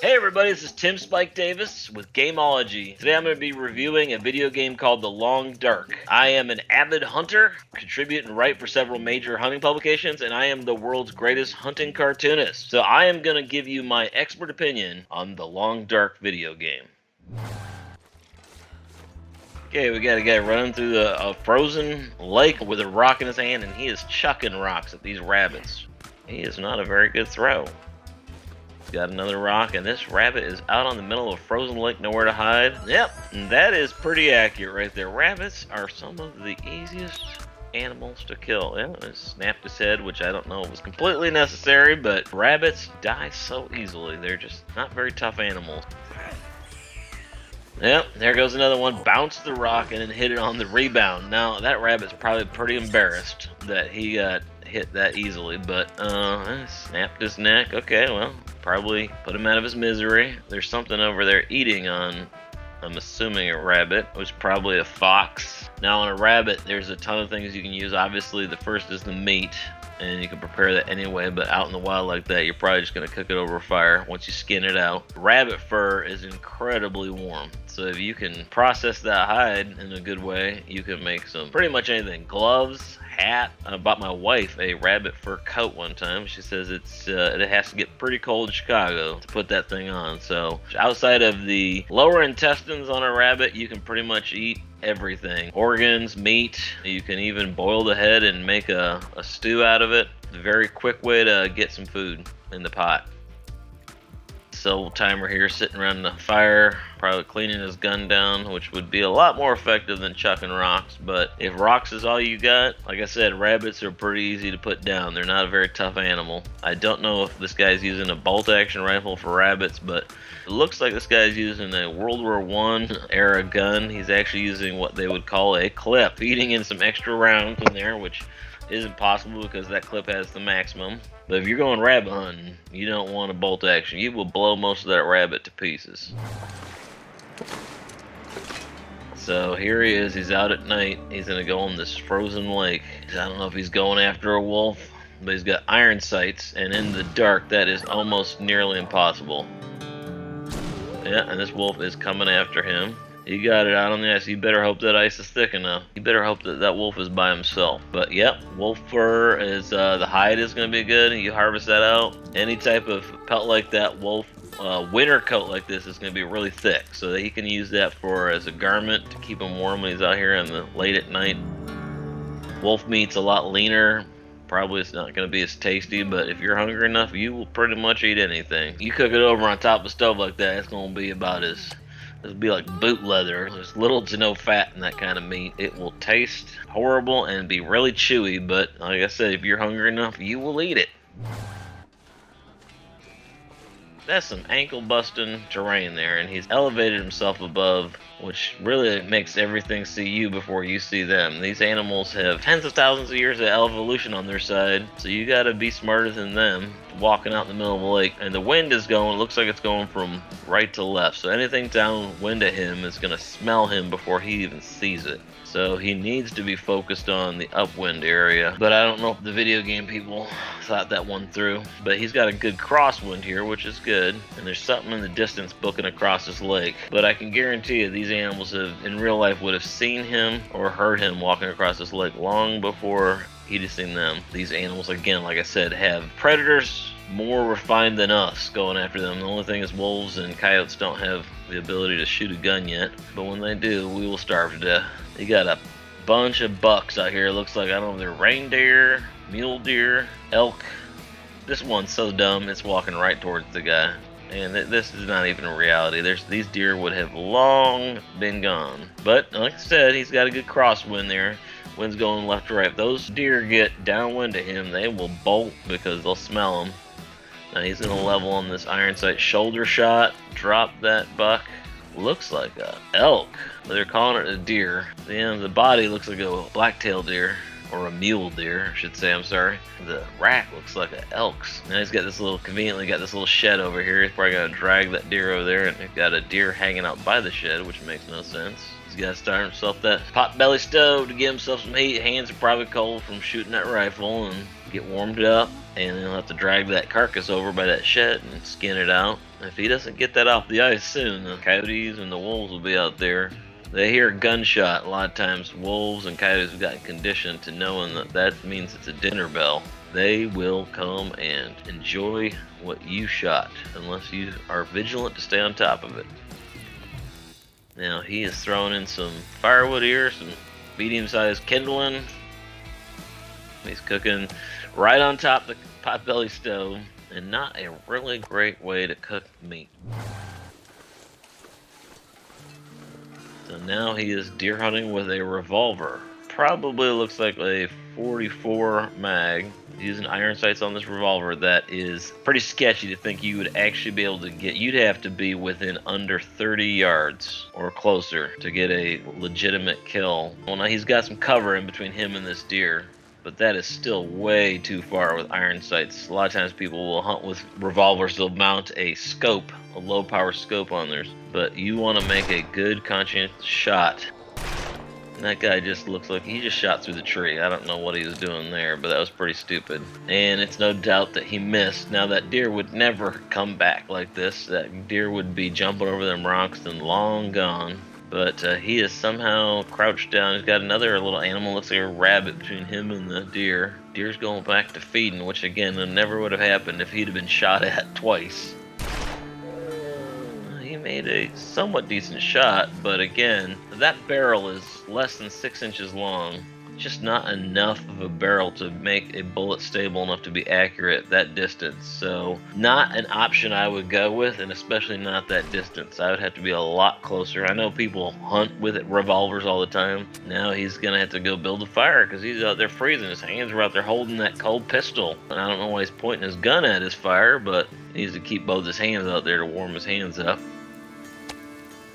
Hey everybody, this is Tim Spike Davis with Gamology. Today I'm going to be reviewing a video game called The Long Dark. I am an avid hunter, contribute and write for several major hunting publications, and I am the world's greatest hunting cartoonist. So I am going to give you my expert opinion on The Long Dark video game. Okay, we got a guy running through a frozen lake with a rock in his hand, and he is chucking rocks at these rabbits. He is not a very good throw. Got another rock, and this rabbit is out on the middle of a frozen lake, nowhere to hide. Yep, and that is pretty accurate right there. Rabbits are some of the easiest animals to kill. Yeah, it snapped his head, which I don't know was completely necessary, but rabbits die so easily. They're just not very tough animals. Yep, there goes another one. Bounced the rock and then hit it on the rebound. Now, that rabbit's probably pretty embarrassed that he got hit that easily, but snapped his neck. Okay, well, probably put him out of his misery. There's something over there eating on, I'm assuming, a rabbit. It was probably a fox. Now on a rabbit, there's a ton of things you can use. Obviously, the first is the meat, and you can prepare that anyway, but out in the wild like that, you're probably just going to cook it over fire once you skin it out. Rabbit fur is incredibly warm, so if you can process that hide in a good way, you can make some pretty much anything. Gloves, hat. I bought my wife a rabbit fur coat one time. She says it has to get pretty cold in Chicago to put that thing on. So outside of the lower intestines on a rabbit, you can pretty much eat everything. Organs, meat. You can even boil the head and make a stew out of it. A very quick way to get some food in the pot. Old timer here sitting around the fire, probably cleaning his gun down, which would be a lot more effective than chucking rocks. But if rocks is all you got, like I said, rabbits are pretty easy to put down. They're not a very tough animal. I don't know if this guy's using a bolt action rifle for rabbits, but it looks like this guy's using a World War I era gun. He's actually using what they would call a clip, feeding in some extra rounds in there, which isn't possible because that clip has the maximum. But if you're going rabbit hunting, you don't want a bolt action. You will blow most of that rabbit to pieces. So here he is. He's out at night. He's going to go in this frozen lake. I don't know if he's going after a wolf, but he's got iron sights, and in the dark, that is almost nearly impossible. Yeah, and this wolf is coming after him. He got it out on the ice. You better hope that ice is thick enough. You better hope that that wolf is by himself. But yep, wolf fur is, the hide is going to be good. You harvest that out. Any type of pelt like that, wolf winter coat like this is going to be really thick. So that he can use that for as a garment to keep him warm when he's out here in the late at night. Wolf meat's a lot leaner. Probably it's not going to be as tasty, but if you're hungry enough, you will pretty much eat anything. You cook it over on top of the stove like that, it's going to be about as... It'll be like boot leather. There's little to no fat in that kind of meat. It will taste horrible and be really chewy, but like I said, if you're hungry enough, you will eat it. That's some ankle-busting terrain there, and he's elevated himself above, which really makes everything see you before you see them. These animals have tens of thousands of years of evolution on their side, so you gotta be smarter than them. Walking out in the middle of a lake, and the wind is going, it looks like it's going from right to left, so anything downwind of him is gonna smell him before he even sees it. So he needs to be focused on the upwind area, but I don't know if the video game people thought that one through. But he's got a good crosswind here, which is good, and there's something in the distance booking across this lake. But I can guarantee you these animals in real life would have seen him or heard him walking across this lake long before he'd have seen them. These animals, again, like I said, have predators more refined than us going after them. The only thing is wolves and coyotes don't have the ability to shoot a gun yet, but when they do, we will starve to death. You got a bunch of bucks out here. It looks like, I don't know if they're reindeer, mule deer, elk. This one's so dumb, it's walking right towards the guy. And this is not even a reality. These deer would have long been gone. But like I said, he's got a good crosswind there. Wind's going left to right. If those deer get downwind to him, they will bolt because they'll smell him. Now he's going to level on this iron sight. Shoulder shot. Drop that buck. Looks like a elk. They're calling it a deer. The body looks like a black-tailed deer. Or a mule deer, I should say, I'm sorry. The rack looks like an elk's. Now he's got this little, conveniently got this little shed over here. He's probably going to drag that deer over there, and he's got a deer hanging out by the shed, which makes no sense. He's got to start himself that pot-belly stove to get himself some heat. Hands are probably cold from shooting that rifle, and get warmed up. And then he'll have to drag that carcass over by that shed and skin it out. If he doesn't get that off the ice soon, the coyotes and the wolves will be out there. They hear a gunshot. A lot of times wolves and coyotes have gotten conditioned to knowing that that means it's a dinner bell. They will come and enjoy what you shot unless you are vigilant to stay on top of it. Now he is throwing in some firewood here, some medium-sized kindling. He's cooking right on top of the potbelly stove, and not a really great way to cook meat. So now he is deer hunting with a revolver. Probably looks like a 44 mag. Using iron sights on this revolver, that is pretty sketchy to think you would actually be able to get. You'd have to be within under 30 yards or closer to get a legitimate kill. Well, now he's got some cover in between him and this deer, but that is still way too far with iron sights. A lot of times people will hunt with revolvers. They'll mount a scope, a low power scope on theirs, but you want to make a good conscientious shot. And that guy just looks like he just shot through the tree. I don't know what he was doing there, but that was pretty stupid. And it's no doubt that he missed. Now that deer would never come back like this. That deer would be jumping over them rocks and long gone. But he is somehow crouched down. He's got another little animal, looks like a rabbit, between him and the deer. Deer's going back to feeding, which again never would have happened if he'd have been shot at twice. He made a somewhat decent shot, but again, that barrel is less than 6 inches long. Just not enough of a barrel to make a bullet stable enough to be accurate that distance. So not an option I would go with, and especially not that distance. I would have to be a lot closer. I know people hunt with revolvers all the time. Now he's gonna have to go build a fire because he's out there freezing. His hands are out there holding that cold pistol, and I don't know why he's pointing his gun at his fire, but he needs to keep both his hands out there to warm his hands up.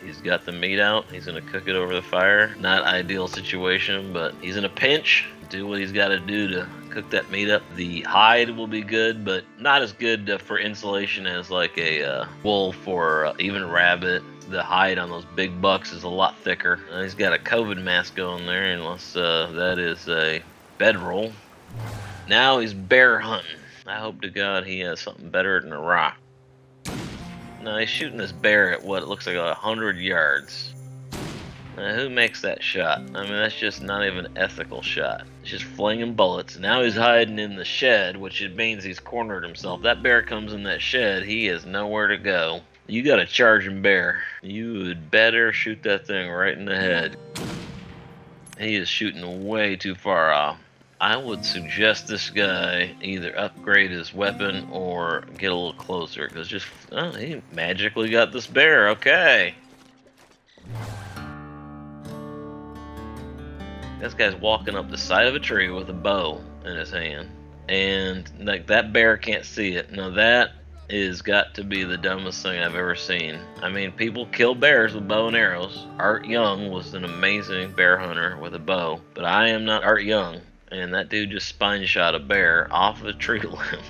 He's got the meat out. He's going to cook it over the fire. Not ideal situation, but he's in a pinch. Do what he's got to do to cook that meat up. The hide will be good, but not as good for insulation as like a wolf or even rabbit. The hide on those big bucks is a lot thicker. He's got a COVID mask on there, unless that is a bedroll. Now he's bear hunting. I hope to God he has something better than a rock. No, he's shooting this bear at what looks like 100 yards. Now, who makes that shot? I mean, that's just not even an ethical shot. It's just flinging bullets. Now he's hiding in the shed, which means he's cornered himself. That bear comes in that shed, he has nowhere to go. You got a charging bear. You would better shoot that thing right in the head. He is shooting way too far off. I would suggest this guy either upgrade his weapon or get a little closer, because he magically got this bear. Okay. This guy's walking up the side of a tree with a bow in his hand, and like that bear can't see it. Now that is got to be the dumbest thing I've ever seen. I mean, people kill bears with bow and arrows. Art Young was an amazing bear hunter with a bow, but I am not Art Young. And that dude just spine shot a bear off a tree limb.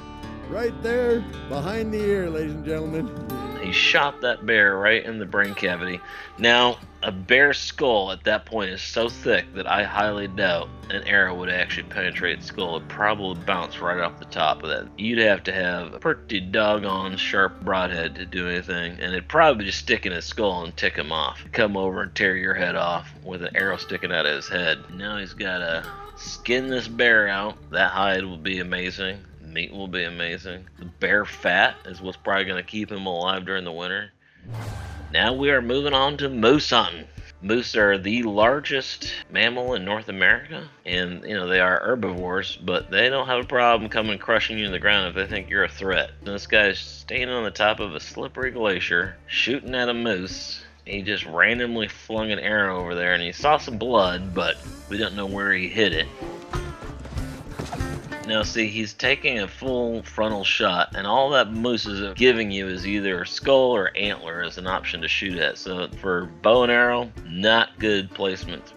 Right there, behind the ear, ladies and gentlemen. He shot that bear right in the brain cavity. Now, a bear's skull at that point is so thick that I highly doubt an arrow would actually penetrate its skull. It'd probably bounce right off the top of that. You'd have to have a pretty doggone sharp broadhead to do anything, and it'd probably just stick in his skull and tick him off. Come over and tear your head off with an arrow sticking out of his head. Now he's got to skin this bear out. That hide will be amazing. Meat will be amazing. The bear fat is what's probably going to keep him alive during the winter. Now we are moving on to moose hunting. Moose are the largest mammal in North America, and they are herbivores, but they don't have a problem coming crushing you to the ground if they think you're a threat. And this guy's standing on the top of a slippery glacier, shooting at a moose. He just randomly flung an arrow over there, and he saw some blood, but we don't know where he hit it. Now see, he's taking a full frontal shot, and all that moose is giving you is either skull or antler as an option to shoot at. So for bow and arrow, not good placement.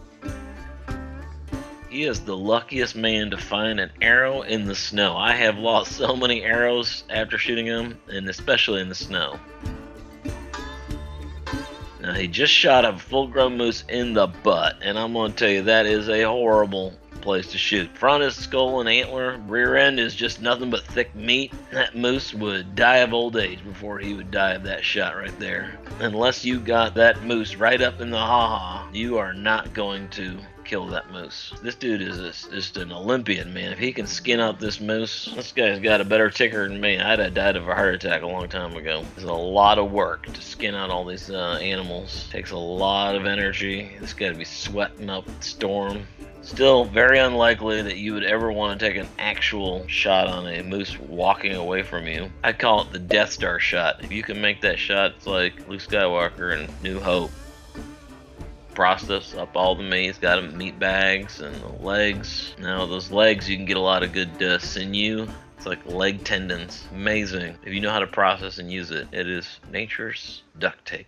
He is the luckiest man to find an arrow in the snow. I have lost so many arrows after shooting him, and especially in the snow. Now, he just shot a full-grown moose in the butt, and I'm going to tell you, that is a horrible place to shoot. Front is skull and antler, rear end is just nothing but thick meat. That moose would die of old age before he would die of that shot right there. Unless you got that moose right up in the ha-ha, you are not going to kill that moose. This dude is just an Olympian, man. If he can skin out this moose, this guy's got a better ticker than me. I'd have died of a heart attack a long time ago. It's a lot of work to skin out all these animals. Takes a lot of energy. This guy to be sweating up the storm. Still very unlikely that you would ever want to take an actual shot on a moose walking away from you. I call it the Death Star shot. If you can make that shot, it's like Luke Skywalker and New Hope. Process up all the meat. He's got meat bags and the legs. Now those legs, you can get a lot of good sinew. It's like leg tendons. Amazing. If you know how to process and use it, it is nature's duct tape.